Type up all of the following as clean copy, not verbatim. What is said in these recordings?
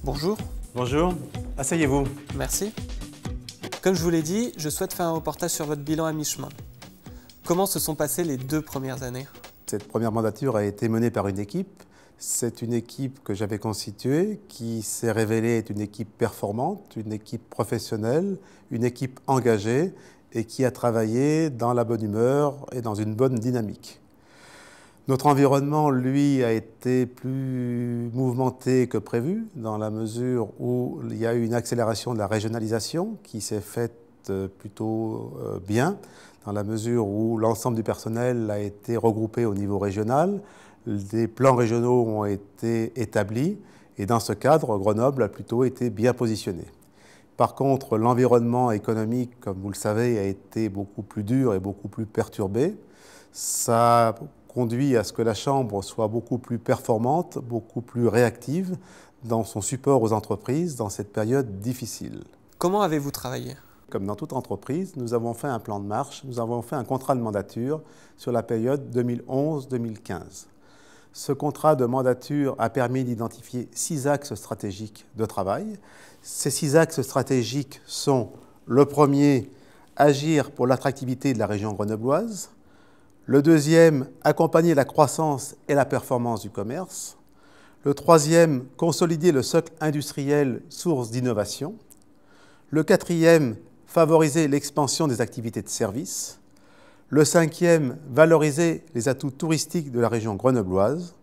Bonjour. Bonjour, asseyez-vous. Merci. Comme je vous l'ai dit, je souhaite faire un reportage sur votre bilan à mi-chemin. Comment se sont passées les 2 premières années? Cette première mandature a été menée par une équipe. C'est une équipe que j'avais constituée, qui s'est révélée être une équipe performante, une équipe professionnelle, une équipe engagée et qui a travaillé dans la bonne humeur et dans une bonne dynamique. Notre environnement, lui, a été plus mouvementé que prévu, dans la mesure où il y a eu une accélération de la régionalisation qui s'est faite plutôt bien, dans la mesure où l'ensemble du personnel a été regroupé au niveau régional, des plans régionaux ont été établis, et dans ce cadre, Grenoble a plutôt été bien positionné. Par contre, l'environnement économique, comme vous le savez, a été beaucoup plus dur et beaucoup plus perturbé. Ça a conduit à ce que la Chambre soit beaucoup plus performante, beaucoup plus réactive dans son support aux entreprises dans cette période difficile. Comment avez-vous travaillé? Comme dans toute entreprise, nous avons fait un plan de marche, nous avons fait un contrat de mandature sur la période 2011-2015. Ce contrat de mandature a permis d'identifier 6 axes stratégiques de travail. Ces 6 axes stratégiques sont: le premier, agir pour l'attractivité de la région grenobloise; le deuxième, accompagner la croissance et la performance du commerce; le troisième, consolider le socle industriel, source d'innovation; le quatrième, favoriser l'expansion des activités de services; le cinquième, valoriser les atouts touristiques de la région grenobloise;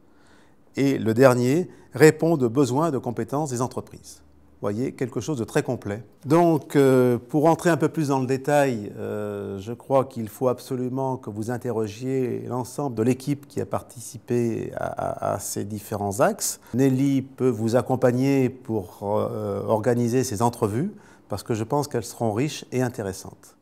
et le dernier, répondre aux besoins de compétences des entreprises. Vous voyez, quelque chose de très complet. Donc, pour rentrer un peu plus dans le détail, je crois qu'il faut absolument que vous interrogiez l'ensemble de l'équipe qui a participé à ces différents axes. Nelly peut vous accompagner pour organiser ces entrevues, parce que je pense qu'elles seront riches et intéressantes.